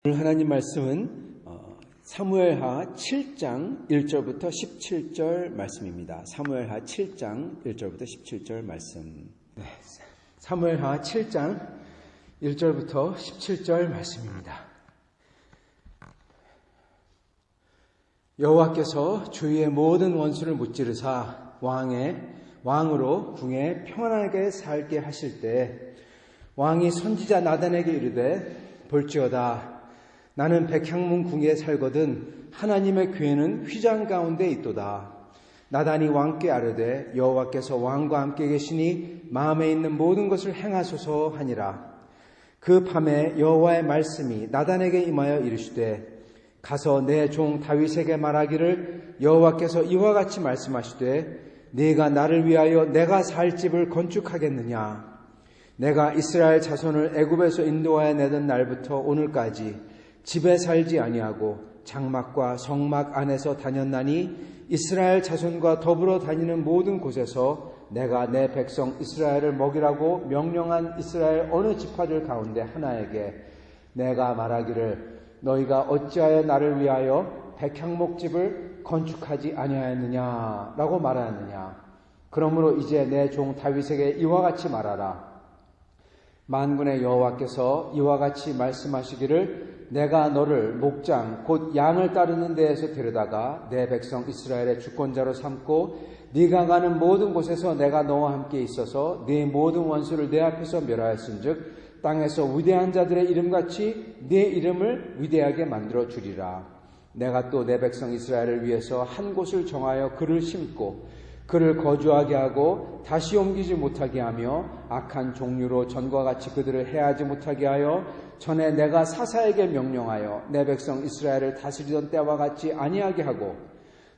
오늘 하나님 말씀은 사무엘하 7장 1절부터 17절 말씀입니다. 사무엘하 7장 1절부터 17절 말씀. 사무엘하 7장 1절부터 17절 말씀입니다. 여호와께서 주위의 모든 원수를 무찌르사 왕으로 궁에 평안하게 살게 하실 때 왕이 선지자 나단에게 이르되 볼지어다 나는 백향문 궁에 살거든 하나님의 궤는 휘장 가운데 있도다. 나단이 왕께 아뢰되 여호와께서 왕과 함께 계시니 마음에 있는 모든 것을 행하소서 하니라. 그 밤에 여호와의 말씀이 나단에게 임하여 이르시되 가서 내 종 다윗에게 말하기를 여호와께서 이와 같이 말씀하시되 네가 나를 위하여 내가 살 집을 건축하겠느냐. 내가 이스라엘 자손을 애굽에서 인도하여 내던 날부터 오늘까지 집에 살지 아니하고 장막과 성막 안에서 다녔나니 이스라엘 자손과 더불어 다니는 모든 곳에서 내가 내 백성 이스라엘을 먹이라고 명령한 이스라엘 어느 지파들 가운데 하나에게 내가 말하기를 너희가 어찌하여 나를 위하여 백향목집을 건축하지 아니하였느냐라고 말하였느냐. 그러므로 이제 내 종 다윗에게 이와 같이 말하라. 만군의 여호와께서 이와 같이 말씀하시기를 내가 너를 목장 곧 양을 따르는 데에서 데려다가 내 백성 이스라엘의 주권자로 삼고 네가 가는 모든 곳에서 내가 너와 함께 있어서 네 모든 원수를 내 앞에서 멸하였은즉 땅에서 위대한 자들의 이름같이 네 이름을 위대하게 만들어 주리라. 내가 또 내 백성 이스라엘을 위해서 한 곳을 정하여 그를 심고 그를 거주하게 하고 다시 옮기지 못하게 하며 악한 종류로 전과 같이 그들을 해하지 못하게 하여 전에 내가 사사에게 명령하여 내 백성 이스라엘을 다스리던 때와 같이 아니하게 하고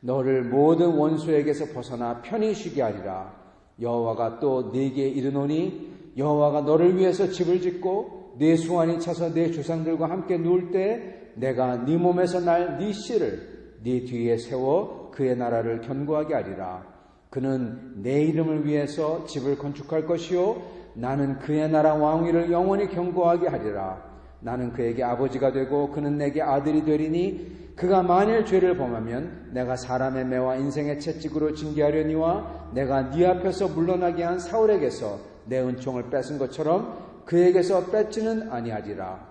너를 모든 원수에게서 벗어나 편히 쉬게 하리라. 여호와가 또 네게 이르노니 여호와가 너를 위해서 집을 짓고 네 수완이 차서 네 조상들과 함께 누울 때 내가 네 몸에서 날 네 씨를 네 뒤에 세워 그의 나라를 견고하게 하리라. 그는 내 이름을 위해서 집을 건축할 것이요 나는 그의 나라 왕위를 영원히 견고하게 하리라. 나는 그에게 아버지가 되고 그는 내게 아들이 되리니 그가 만일 죄를 범하면 내가 사람의 매와 인생의 채찍으로 징계하려니와 내가 네 앞에서 물러나게 한 사울에게서 내 은총을 뺏은 것처럼 그에게서 뺏지는 아니하리라.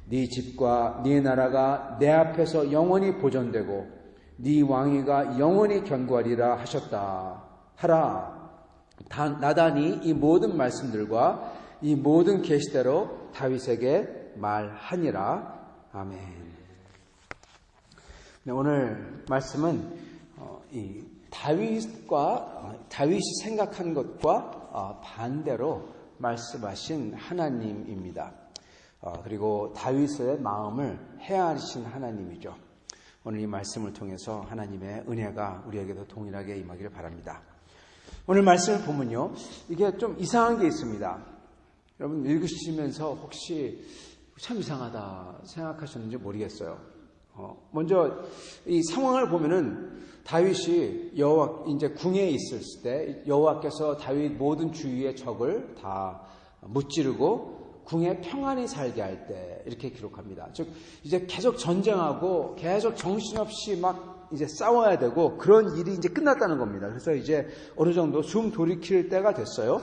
네 집과 네 나라가 내 앞에서 영원히 보존되고 네 왕위가 영원히 견고하리라 하셨다 하라. 나단이 이 모든 말씀들과 이 모든 계시대로 다윗에게 말하니라. 아멘. 네, 오늘 말씀은 이 다윗이 생각한 것과 반대로 말씀하신 하나님입니다. 그리고 다윗의 마음을 헤아리신 하나님이죠. 오늘 이 말씀을 통해서 하나님의 은혜가 우리에게도 동일하게 임하기를 바랍니다. 오늘 말씀을 보면요, 이게 좀 이상한 게 있습니다. 여러분 읽으시면서 혹시 참 이상하다 생각하셨는지 모르겠어요. 먼저 이 상황을 보면은 다윗이 이제 궁에 있을 때 여호와께서 다윗 모든 주위의 적을 다 무찌르고 궁에 평안히 살게 할 때 이렇게 기록합니다. 즉 이제 계속 전쟁하고 계속 정신없이 막 이제 싸워야 되고 그런 일이 이제 끝났다는 겁니다. 그래서 이제 어느 정도 숨 돌이킬 때가 됐어요.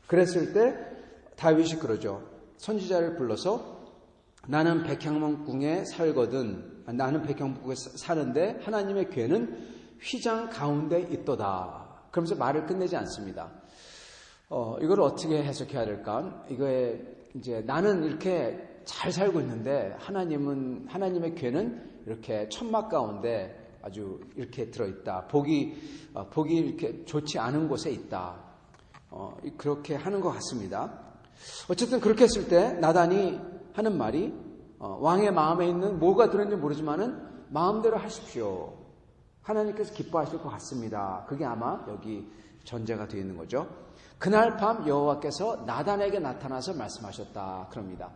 그랬을 때 다윗이 그러죠. 선지자를 불러서 나는 백향문 궁에 살거든. 나는 백향문 궁에 사는데 하나님의 궤는 휘장 가운데 있도다. 그러면서 말을 끝내지 않습니다. 이걸 어떻게 해석해야 될까? 이거에 이제 나는 이렇게 잘 살고 있는데 하나님의 궤는 이렇게 천막 가운데 아주 이렇게 들어있다. 복이 이렇게 좋지 않은 곳에 있다. 그렇게 하는 것 같습니다. 어쨌든 그렇게 했을 때 나단이 하는 말이 왕의 마음에 있는 뭐가 들었는지 모르지만은 마음대로 하십시오. 하나님께서 기뻐하실 것 같습니다. 그게 아마 여기 전제가 되어 있는 거죠. 그날 밤 여호와께서 나단에게 나타나서 말씀하셨다 그럽니다.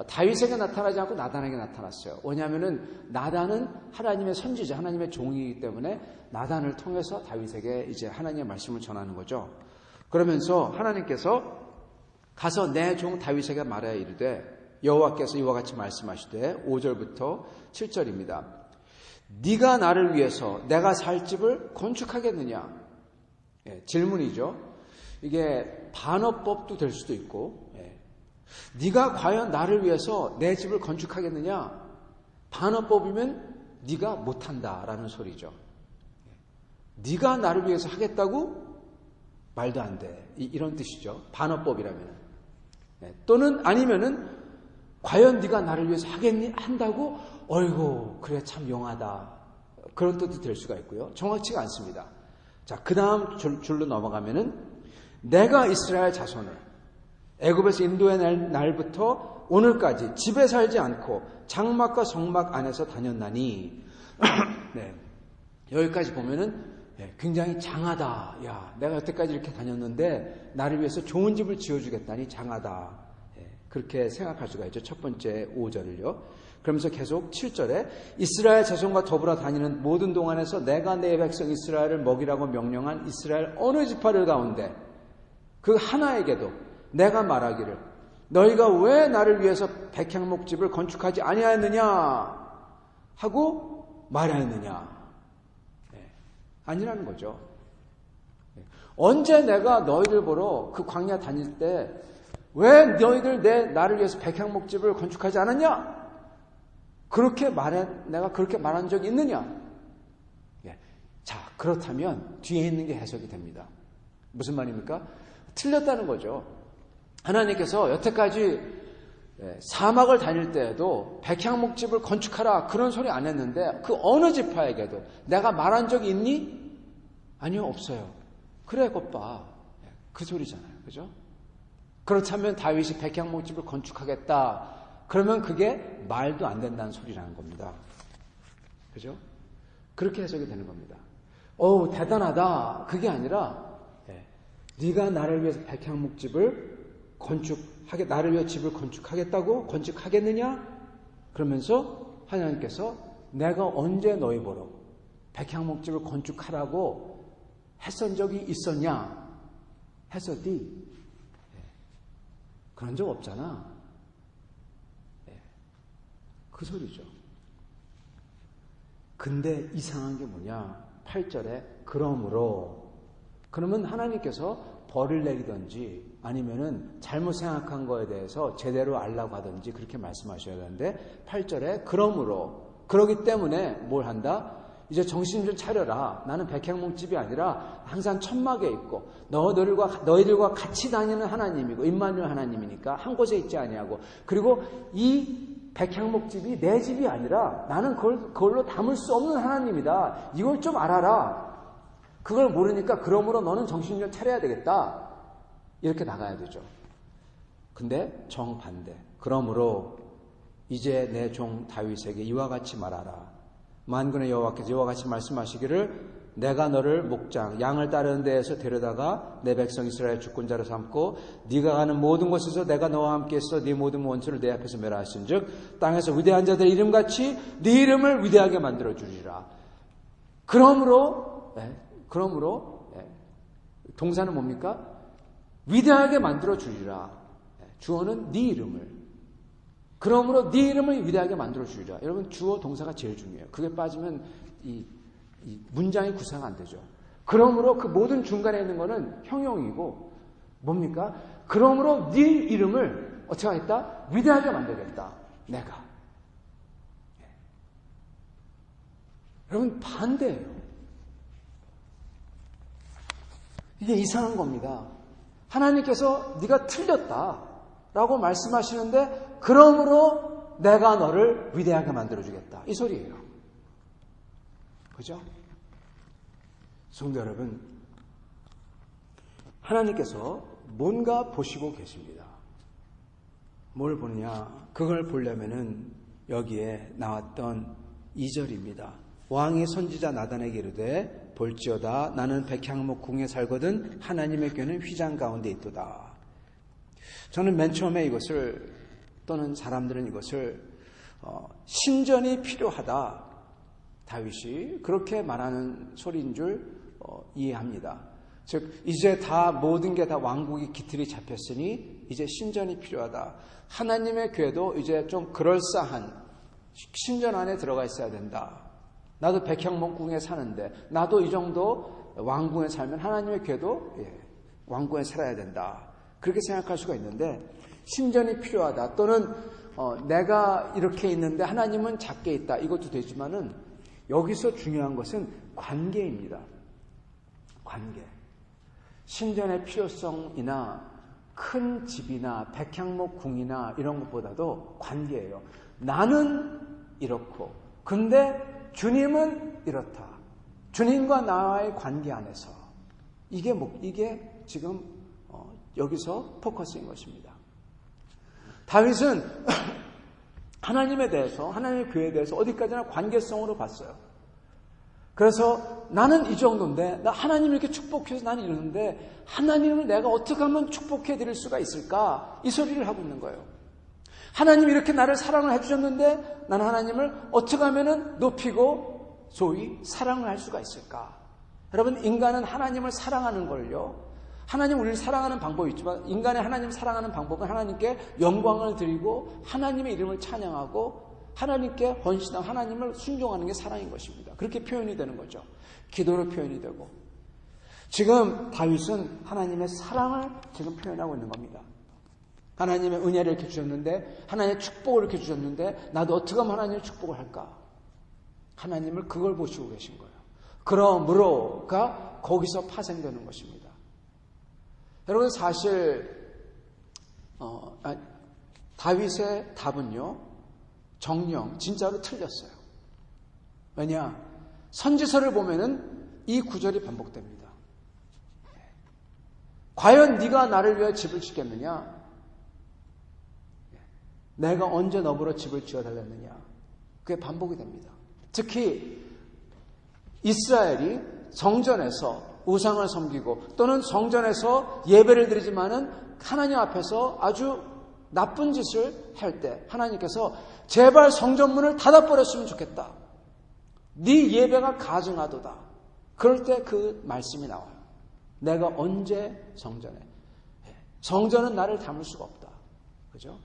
다윗에게 나타나지 않고 나단에게 나타났어요. 왜냐하면은 나단은 하나님의 선지자, 하나님의 종이기 때문에 나단을 통해서 다윗에게 이제 하나님의 말씀을 전하는 거죠. 그러면서 하나님께서 가서 내 종 다윗에게 말하여 이르되 여호와께서 이와 같이 말씀하시되 5절부터 7절입니다. 네가 나를 위해서 내가 살 집을 건축하겠느냐? 질문이죠. 이게 반어법도 될 수도 있고, 네가 과연 나를 위해서 내 집을 건축하겠느냐? 반어법이면 네가 못한다라는 소리죠. 네가 나를 위해서 하겠다고? 말도 안 돼. 이런 뜻이죠. 반어법이라면. 또는 아니면은 과연 네가 나를 위해서 하겠니? 한다고? 어이구, 그래 참 용하다. 그런 뜻도 될 수가 있고요. 정확치가 않습니다. 자, 그 다음 줄로 넘어가면은 내가 이스라엘 자손을 애굽에서 인도의 날부터 오늘까지 집에 살지 않고 장막과 성막 안에서 다녔나니 네, 여기까지 보면은 굉장히 장하다. 야, 내가 여태까지 이렇게 다녔는데 나를 위해서 좋은 집을 지어주겠다니 장하다. 그렇게 생각할 수가 있죠. 첫 번째 5절을요. 그러면서 계속 7절에 이스라엘 자손과 더불어 다니는 모든 동안에서 내가 내 백성 이스라엘을 먹이라고 명령한 이스라엘 어느 지파를 가운데 그 하나에게도 내가 말하기를 너희가 왜 나를 위해서 백향목집을 건축하지 아니하였느냐 하고 말하였느냐. 아니라는 거죠. 언제 내가 너희들 보러 그 광야 다닐 때 왜 너희들 나를 위해서 백향목집을 건축하지 않았냐? 내가 그렇게 말한 적이 있느냐? 자, 그렇다면 뒤에 있는 게 해석이 됩니다. 무슨 말입니까? 틀렸다는 거죠. 하나님께서 여태까지 사막을 다닐 때에도 백향목집을 건축하라 그런 소리 안 했는데 그 어느 지파에게도 내가 말한 적이 있니? 아니요, 없어요. 그래, 것 봐. 그 소리잖아요. 그죠? 그렇다면 다윗이 백향목집을 건축하겠다. 그러면 그게 말도 안 된다는 소리라는 겁니다. 그죠? 그렇게 해석이 되는 겁니다. 어우, 대단하다. 그게 아니라 네가 나를 위해서 백향목집을 나를 위해 집을 건축하겠다고? 건축하겠느냐? 그러면서 하나님께서 내가 언제 너희 보러 백향목집을 건축하라고 했던 적이 있었냐? 했었디? 그런 적 없잖아. 그 소리죠. 근데 이상한 게 뭐냐? 8절에 그러면 하나님께서 벌을 내리든지 아니면은 잘못 생각한 거에 대해서 제대로 알라고 하든지 그렇게 말씀하셔야 되는데 8절에 그러기 때문에 뭘 한다? 이제 정신 좀 차려라. 나는 백향목집이 아니라 항상 천막에 있고 너희들과 같이 다니는 하나님이고 임마누엘 하나님이니까 한 곳에 있지 아니하고 그리고 이 백향목집이 내 집이 아니라 나는 그걸로 담을 수 없는 하나님이다. 이걸 좀 알아라. 그걸 모르니까 그러므로 너는 정신 좀 차려야 되겠다. 이렇게 나가야 되죠. 근데 정반대. 그러므로 이제 내 종 다윗에게 이와 같이 말하라. 만군의 여호와께서 이와 같이 말씀하시기를 내가 너를 목장 양을 따르는 데에서 데려다가 내 백성 이스라엘 주권자로 삼고 네가 가는 모든 곳에서 내가 너와 함께 있어 네 모든 원수를 내 앞에서 멸하신즉 땅에서 위대한 자들의 이름같이 네 이름을 위대하게 만들어 주리라. 그러므로 동사는 뭡니까? 위대하게 만들어 주리라. 주어는 네 이름을. 그러므로 네 이름을 위대하게 만들어 주리라. 여러분 주어 동사가 제일 중요해요. 그게 빠지면 이 문장이 구사가 안 되죠. 그러므로 그 모든 중간에 있는 거는 형용이고 뭡니까? 그러므로 네 이름을 어떻게 하겠다? 위대하게 만들겠다. 내가. 여러분 반대예요. 이게 이상한 겁니다. 하나님께서 네가 틀렸다라고 말씀하시는데 그러므로 내가 너를 위대하게 만들어주겠다. 이 소리예요. 그죠? 성도 여러분, 하나님께서 뭔가 보시고 계십니다. 뭘 보느냐? 그걸 보려면은 여기에 나왔던 2절입니다. 왕이 선지자 나단에게 이르되 볼지어다 나는 백향목 궁에 살거든 하나님의 궤는 휘장 가운데 있도다. 저는 맨 처음에 이것을 또는 사람들은 이것을 신전이 필요하다. 다윗이 그렇게 말하는 소리인 줄 이해합니다. 즉 이제 다 모든 게 다 왕국의 기틀이 잡혔으니 이제 신전이 필요하다. 하나님의 교회도 이제 좀 그럴싸한 신전 안에 들어가 있어야 된다. 나도 백향목궁에 사는데 나도 이 정도 왕궁에 살면 하나님의 교회도 왕궁에 살아야 된다. 그렇게 생각할 수가 있는데 신전이 필요하다. 또는 내가 이렇게 있는데 하나님은 작게 있다. 이것도 되지만은 여기서 중요한 것은 관계입니다. 관계. 신전의 필요성이나 큰 집이나 백향목궁이나 이런 것보다도 관계예요. 나는 이렇고 근데 주님은 이렇다. 주님과 나와의 관계 안에서 이게 지금 여기서 포커스인 것입니다. 다윗은 하나님에 대해서 하나님의 교회에 대해서 어디까지나 관계성으로 봤어요. 그래서 나는 이 정도인데 나 하나님을 이렇게 축복해서 나는 이러는데 하나님을 내가 어떻게 하면 축복해 드릴 수가 있을까? 이 소리를 하고 있는 거예요. 하나님이 이렇게 나를 사랑을 해주셨는데 나는 하나님을 어떻게 하면 높이고 소위 사랑을 할 수가 있을까? 여러분 인간은 하나님을 사랑하는 걸요. 하나님 우리를 사랑하는 방법이 있지만 인간의 하나님을 사랑하는 방법은 하나님께 영광을 드리고 하나님의 이름을 찬양하고 하나님께 헌신하고 하나님을 순종하는 게 사랑인 것입니다. 그렇게 표현이 되는 거죠. 기도로 표현이 되고 지금 다윗은 하나님의 사랑을 지금 표현하고 있는 겁니다. 하나님의 은혜를 이렇게 주셨는데 하나님의 축복을 이렇게 주셨는데 나도 어떻게 하면 하나님의 축복을 할까? 하나님을 그걸 보시고 계신 거예요. 그러므로가 거기서 파생되는 것입니다. 여러분 사실 다윗의 답은요. 정령 진짜로 틀렸어요. 왜냐? 선지서를 보면은 이 구절이 반복됩니다. 과연 네가 나를 위해 집을 짓겠느냐? 내가 언제 너보러 집을 지어달랬느냐? 그게 반복이 됩니다. 특히 이스라엘이 성전에서 우상을 섬기고 또는 성전에서 예배를 드리지만은 하나님 앞에서 아주 나쁜 짓을 할 때 하나님께서 제발 성전문을 닫아버렸으면 좋겠다. 네 예배가 가증하도다. 그럴 때 그 말씀이 나와요. 내가 언제 성전에? 성전은 나를 담을 수가 없다. 그죠?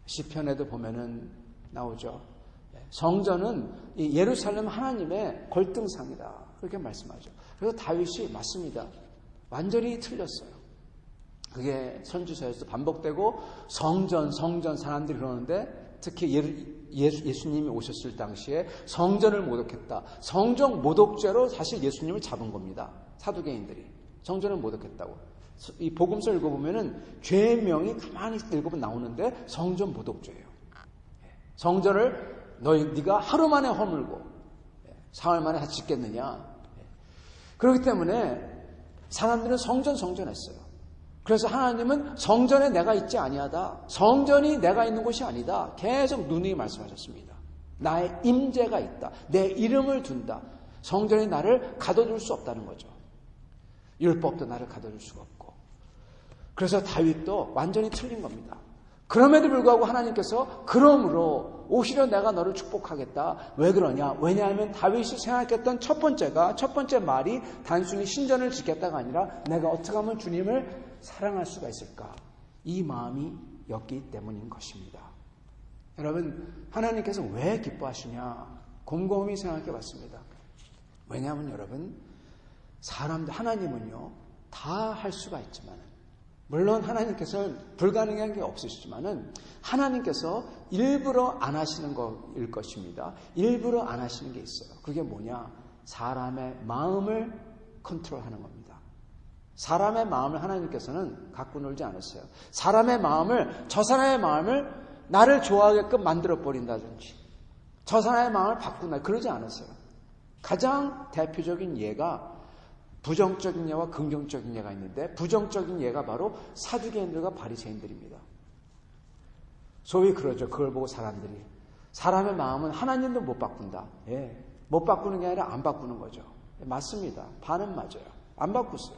시편에도 보면은 나오죠. 성전은 이 예루살렘 하나님의 걸등상이다. 그렇게 말씀하죠. 그래서 다윗이 맞습니다. 완전히 틀렸어요. 그게 선지서에서 반복되고 성전 사람들이 그러는데 특히 예수님이 오셨을 당시에 성전을 모독했다. 성전 모독죄로 사실 예수님을 잡은 겁니다. 사두개인들이. 성전을 모독했다고. 이 복음서 읽어보면은 죄명이 가만히 읽어보면 나오는데 성전 모독죄예요. 성전을 네가 하루 만에 허물고 사흘 만에 다 짓겠느냐. 그렇기 때문에 사람들은 성전 했어요. 그래서 하나님은 성전에 내가 있지 아니하다. 성전이 내가 있는 곳이 아니다. 계속 누누이 말씀하셨습니다. 나의 임재가 있다. 내 이름을 둔다. 성전이 나를 가둬둘 수 없다는 거죠. 율법도 나를 가둬둘 수가 없고. 그래서 다윗도 완전히 틀린 겁니다. 그럼에도 불구하고 하나님께서 그러므로 오히려 내가 너를 축복하겠다. 왜 그러냐? 왜냐하면 다윗이 생각했던 첫 번째 말이 단순히 신전을 짓겠다가 아니라 내가 어떻게 하면 주님을 사랑할 수가 있을까? 이 마음이 였기 때문인 것입니다. 여러분, 하나님께서 왜 기뻐하시냐? 곰곰이 생각해 봤습니다. 왜냐하면 여러분, 하나님은요, 다 할 수가 있지만, 물론 하나님께서는 불가능한 게 없으시지만은, 하나님께서 일부러 안 하시는 거일 것입니다. 일부러 안 하시는 게 있어요. 그게 뭐냐? 사람의 마음을 컨트롤하는 겁니다. 사람의 마음을 하나님께서는 갖고 놀지 않았어요. 사람의 마음을, 저 사람의 마음을 나를 좋아하게끔 만들어버린다든지, 저 사람의 마음을 바꾼다, 그러지 않았어요. 가장 대표적인 예가 부정적인 예와 긍정적인 예가 있는데, 부정적인 예가 바로 사두개인들과 바리새인들입니다. 소위 그러죠. 그걸 보고 사람의 마음은 하나님도 못 바꾼다. 못 바꾸는 게 아니라 안 바꾸는 거죠. 맞습니다. 반은 맞아요. 안 바꿨어요.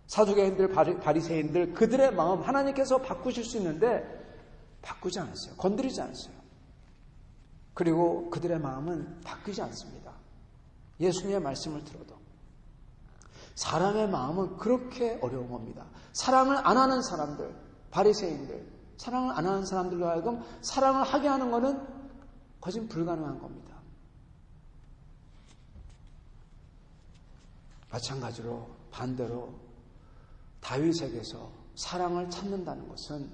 사두개인들, 바리새인들, 그들의 마음 하나님께서 바꾸실 수 있는데 바꾸지 않았어요. 건드리지 않았어요. 그리고 그들의 마음은 바뀌지 않습니다. 예수님의 말씀을 들어도. 사람의 마음은 그렇게 어려운 겁니다. 사랑을 안 하는 사람들, 바리새인들, 사랑을 안 하는 사람들로 하여금 사랑을 하게 하는 것은 거진 불가능한 겁니다. 마찬가지로 반대로 다윗에게서 사랑을 찾는다는 것은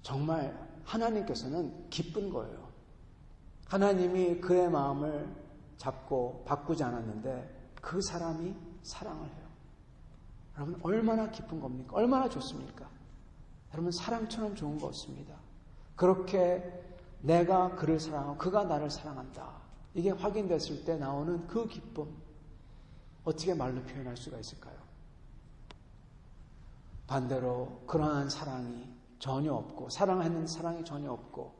정말 하나님께서는 기쁜 거예요. 하나님이 그의 마음을 잡고 바꾸지 않았는데 그 사람이 사랑을 해요. 여러분 얼마나 기쁜 겁니까? 얼마나 좋습니까? 여러분 사랑처럼 좋은 거 없습니다. 그렇게 내가 그를 사랑하고 그가 나를 사랑한다. 이게 확인됐을 때 나오는 그 기쁨 어떻게 말로 표현할 수가 있을까요? 반대로 그러한 사랑이 전혀 없고 사랑하는 사랑이 전혀 없고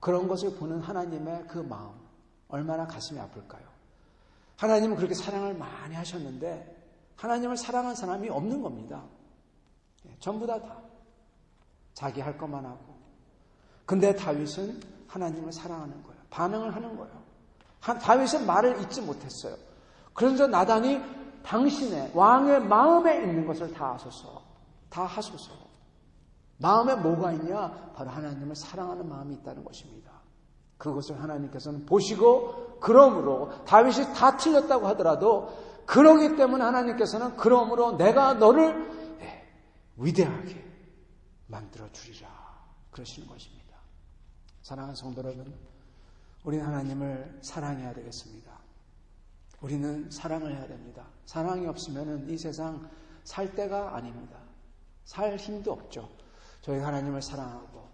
그런 것을 보는 하나님의 그 마음 얼마나 가슴이 아플까요? 하나님은 그렇게 사랑을 많이 하셨는데 하나님을 사랑한 사람이 없는 겁니다. 전부 다 자기 할 것만 하고. 근데 다윗은 하나님을 사랑하는 거예요. 반응을 하는 거예요. 다윗은 말을 잊지 못했어요. 그래서 나단이 당신의 왕의 마음에 있는 것을 다 하소서. 다 하소서. 마음에 뭐가 있냐? 바로 하나님을 사랑하는 마음이 있다는 것입니다. 그것을 하나님께서는 보시고 그러므로 다윗이 다 틀렸다고 하더라도 그러기 때문에 하나님께서는 그러므로 내가 너를 위대하게 만들어 주리라 그러시는 것입니다. 사랑하는 성도 여러분, 우리는 하나님을 사랑해야 되겠습니다. 우리는 사랑을 해야 됩니다. 사랑이 없으면 이 세상 살 때가 아닙니다. 살 힘도 없죠. 저희가 하나님을 사랑하고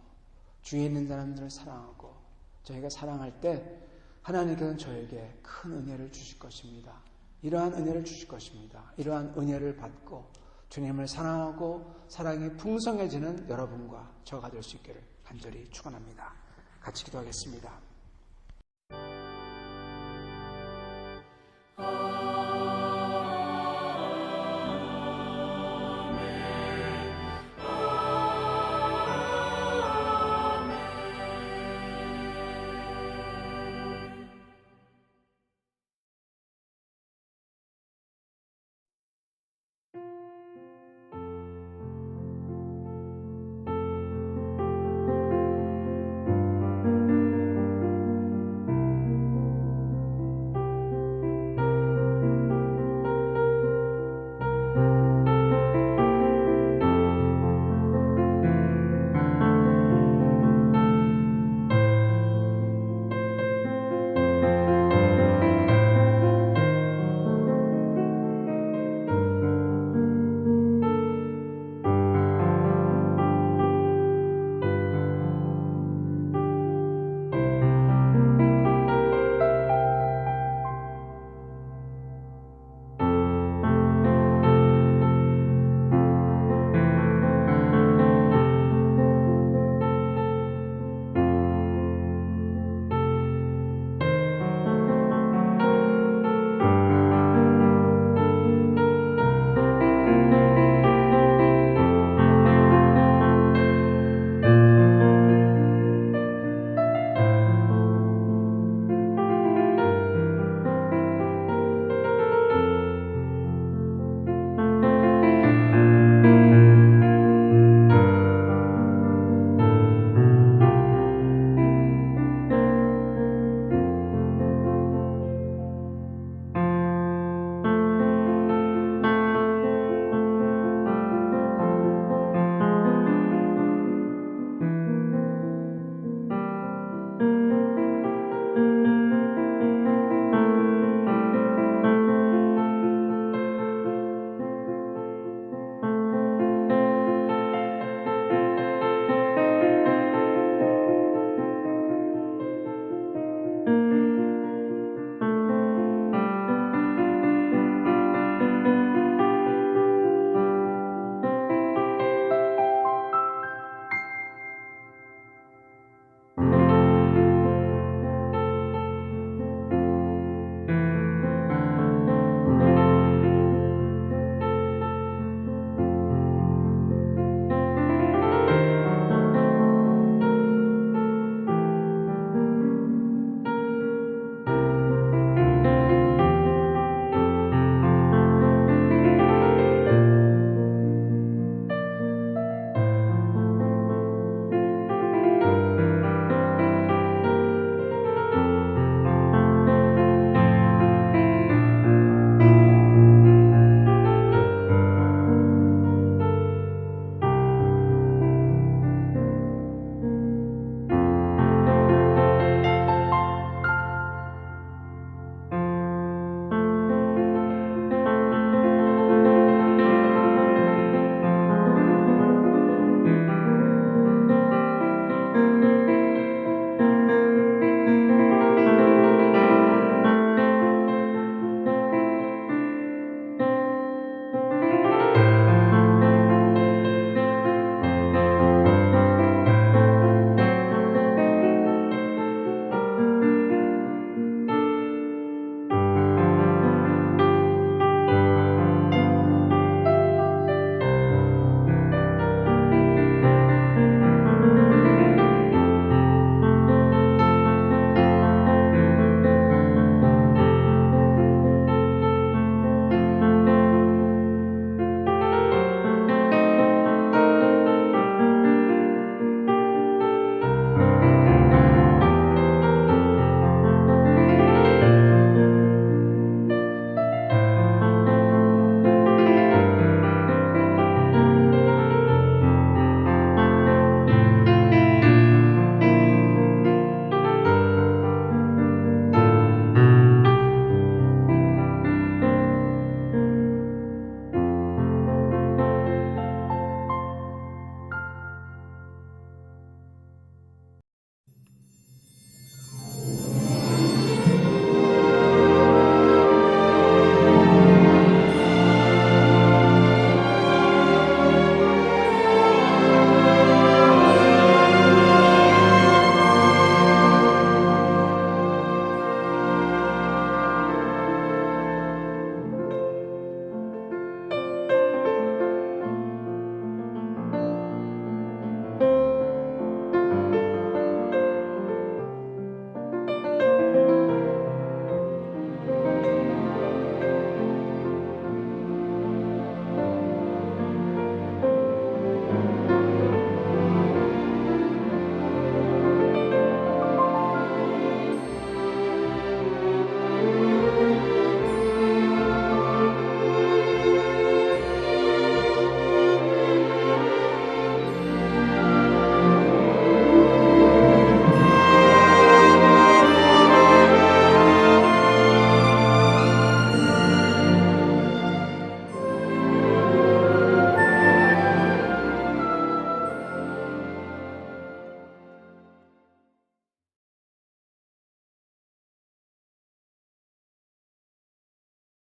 주위에 있는 사람들을 사랑하고 저희가 사랑할 때 하나님께서는 저에게 큰 은혜를 주실 것입니다. 이러한 은혜를 주실 것입니다. 이러한 은혜를 받고 주님을 사랑하고 사랑이 풍성해지는 여러분과 저가 될 수 있기를 간절히 축원합니다. 같이 기도하겠습니다.